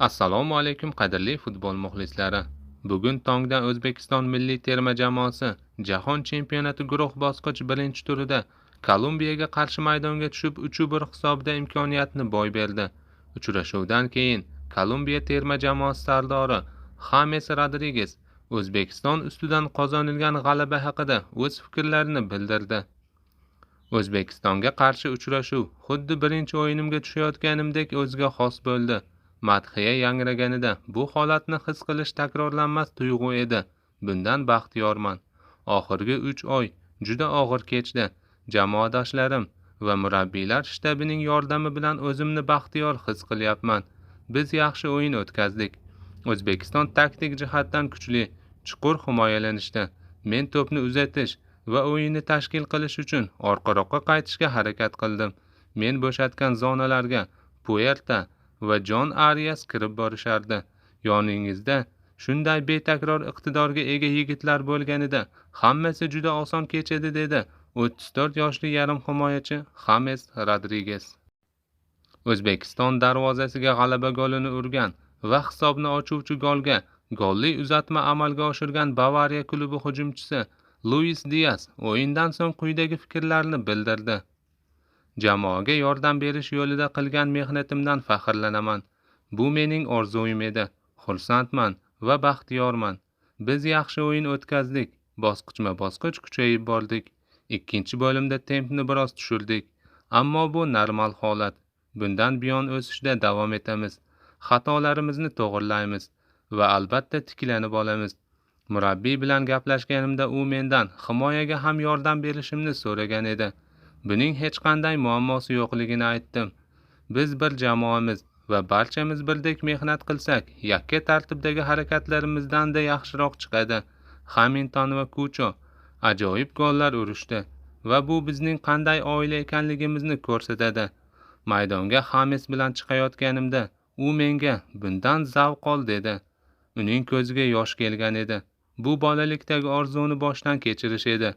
Assalomu alaykum qadrli futbol muxlislari. Bugun tongdan O'zbekiston milliy terma jamoasi Jahon chempionati guruh bosqich birinchi turida Kolumbiyaga qarshi maydonga tushib 3-1 hisobida imkoniyatni boy berdi. Uchrashuvdan keyin Kolumbiya terma jamoasi sardori James Rodriguez O'zbekiston ustidan qozonilgan g'alaba haqida o'z fikrlarini bildirdi. O'zbekistonga qarshi uchrashuv xuddi birinchi o'yinimga tushayotganimdek o'ziga xos bo'ldi. Madhiya yangraganida bu holatni his qilish takrorlanmas tuyg'u edi. Bundan baxtiyorman. Oxirgi 3 oy juda og'ir kechdi. Jamoadoshlarim va murabbiylar shtabining yordami bilan o'zimni baxtiyor his qilyapman. Biz yaxshi o'yin o'tkazdik. O'zbekiston taktik jihatdan kuchli, chuqur himoyalanishdi. Men to'pni uzatish va o'yinni tashkil qilish uchun orqaroqqa qaytishga harakat qildim. Men bo'shatgan zonalarga Puerta va Jon Arias kirib borishardi. Yoningizda shunday betakror iqtidorga ega yigitlar bo'lganida hammasi juda oson kechadi, dedi 34 yoshli yarim himoyachi James Rodriguez. O'zbekiston darvozasiga g'alaba golini urgan va hisobni ochuvchi golga golli uzatma amalga oshirgan Bavariya klubi hujumchisi Luis Diaz o'yindan so'ng quyidagi fikrlarni bildirdi. Jamoaga yordam berish yo'lida qilgan mehnatimdan faxrlanaman. Bu mening orzuim edi. Xursandman va baxtiyorman. Biz yaxshi o'yin o'tkazdik. Bosqichma-bosqich kuchayib bordik. Ikkinchi bo'limda tempni biroz tushirdik. Ammo bu normal holat. Bundan buyon o'sishda davom etamiz. Xatolarimizni to'g'rilaymiz va albatta tiklanib olamiz. Murabbiy bilan gaplashganimda u mendan himoyaga ham yordam berishimni so'ragan edi. Buning hech qanday muammosi yo'qligini aytdim. Biz bir jamoamiz va barchamiz birdek mehnat qilsak, yakka tartibdagi harakatlarimizdan-da yaxshiroq chiqadi. Hamilton va Kucho ajoyib gollar urishdi va bu bizning qanday oila ekanligimizni ko'rsatadi. Maydonga James bilan chiqayotganimda u menga bundan zavq ol dedi. Uning ko'ziga yosh kelgan edi. Bu bolalikdagi orzuni boshdan kechirish edi.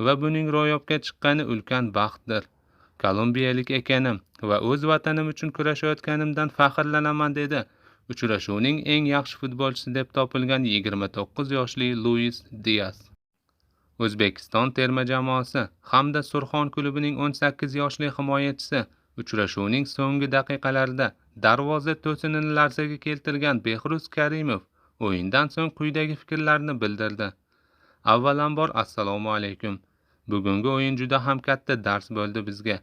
Va buning ro'yobga chiqqani ulkan baxtdir. Kolumbiyalik ekanim va o'z vatanim uchun kurashayotganimdan faxrlanaman, dedi uchrashuvning eng yaxshi futbolchisi deb topilgan 29 yoshli Luis Diaz. O'zbekiston terma jamoasi hamda Surxon klubining 18 yoshli himoyachisi uchrashuvning so'nggi daqiqalarida darvoza to'sinini larzaga keltirgan Behruz Karimov o'yindan so'ng quyidagi fikrlarni bildirdi. Avvalambor assalomu alaykum. Bugungi o'yin juda ham katta dars bo'ldi bizga.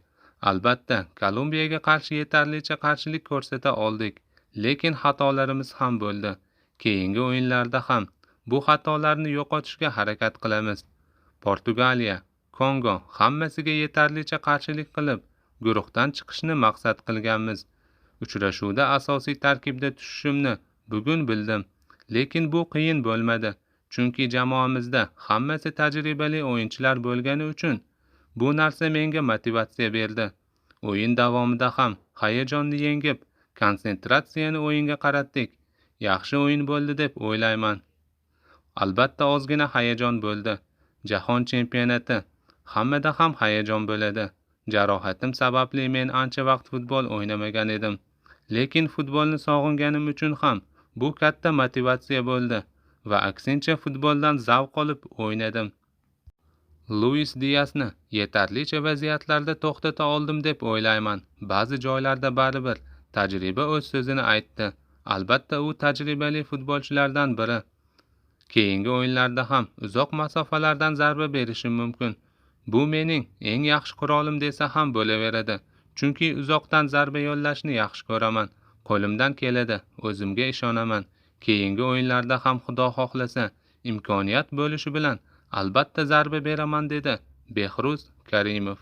Albatta, Kolumbiyaga qarshi yetarlicha qarshilik ko'rsata oldik, lekin xatolarimiz ham bo'ldi. Keyingi o'yinlarda ham bu xatolarni yo'qotishga harakat qilamiz. Portugaliya, Kongo hammasiga yetarlicha qarshilik qilib, guruhdan chiqishni maqsad qilganmiz. Uchrashuvda asosiy tarkibda tushishimni bugun bildim, lekin bu qiyin bo'lmadi. Chunki jamoamizda hammasi tajribali o'yinchilar bo'lgani uchun bu narsa menga motivatsiya berdi. O'yin davomida ham hayajonni yengib, konsentratsiyani o'yinga qaratdik. Yaxshi o'yin bo'ldi deb o'ylayman. Albatta ozgina hayajon bo'ldi. Jahon chempionati, hammada ham hayajon bo'ladi. Jarohatim sababli men ancha vaqt futbol o'ynamagan edim. Lekin futbolni sog'inganim uchun ham bu katta motivatsiya bo'ldi. Va aksincha futboldan zavq olib o'ynadim. Luis Diasni yetarlicha vaziyatlarda to'xtata oldim deb o'ylayman. Ba'zi joylarda baribir tajriba o'z so'zini aytdi. Albatta u tajribali futbolchilardan biri. Keyingi o'yinlarda ham uzoq masofalardan zarba berishim mumkin. Bu mening eng yaxshi qurolim desa ham bo'laveradi. Chunki uzoqdan zarba yo'llashni yaxshi ko'raman. Qo'limdan keladi, o'zimga ishonaman. Keyingi o'yinlarda ham Xudo xohlasa, imkoniyat bo'lishi bilan albatta zarba beraman, dedi Behruz Karimov.